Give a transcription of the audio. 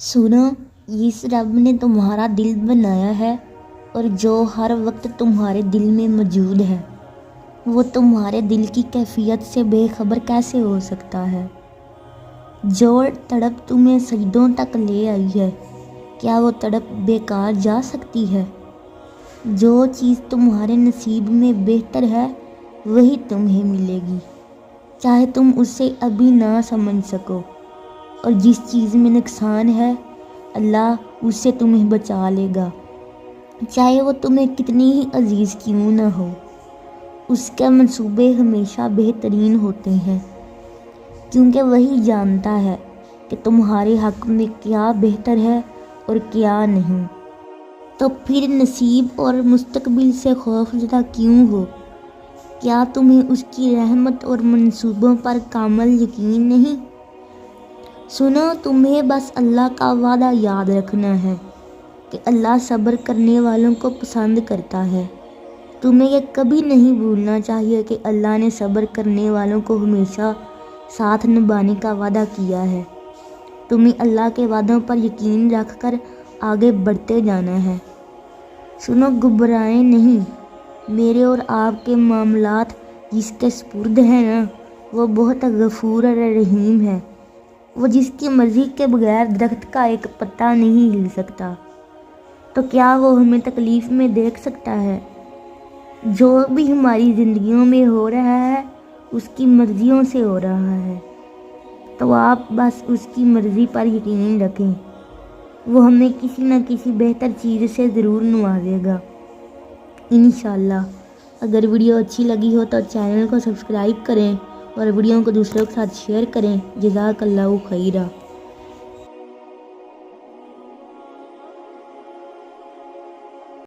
सुनो, इस रब ने तुम्हारा दिल बनाया है और जो हर वक्त तुम्हारे दिल में मौजूद है वो तुम्हारे दिल की कैफियत से बेखबर कैसे हो सकता है। जो तड़प तुम्हें सजदों तक ले आई है, क्या वो तड़प बेकार जा सकती है। जो चीज़ तुम्हारे नसीब में बेहतर है वही तुम्हें मिलेगी, चाहे तुम उसे अभी ना समझ सको। और जिस चीज़ में नुकसान है अल्लाह उससे तुम्हें बचा लेगा, चाहे वो तुम्हें कितनी ही अजीज़ क्यों ना हो। उसके मंसूबे हमेशा बेहतरीन होते हैं, क्योंकि वही जानता है कि तुम्हारे हक़ में क्या बेहतर है और क्या नहीं। तो फिर नसीब और मुस्तकबिल से खौफज़दा क्यों हो। क्या तुम्हें उसकी रहमत और मंसूबों पर कामिल यकीन नहीं। सुनो, तुम्हें बस अल्लाह का वादा याद रखना है कि अल्लाह सब्र करने वालों को पसंद करता है। तुम्हें यह कभी नहीं भूलना चाहिए कि अल्लाह ने सब्र करने वालों को हमेशा साथ निभाने का वादा किया है। तुम्हें अल्लाह के वादों पर यकीन रखकर आगे बढ़ते जाना है। सुनो, घबराएं नहीं। मेरे और आपके मामलात जिसके सुपुर्द हैं ना, वो बहुत गफूर और रहीम है। वो जिसकी मर्ज़ी के बगैर दरख्त का एक पत्ता नहीं हिल सकता, तो क्या वो हमें तकलीफ़ में देख सकता है। जो भी हमारी ज़िंदगियों में हो रहा है उसकी मर्ज़ियों से हो रहा है, तो आप बस उसकी मर्ज़ी पर यकीन रखें। वो हमें किसी न किसी बेहतर चीज़ से ज़रूर नवाजेगा इंशाअल्लाह। अगर वीडियो अच्छी लगी हो तो चैनल को सब्सक्राइब करें और वीडियो को दूसरों के साथ शेयर करें। जज़ाकल्लाहु खैरा।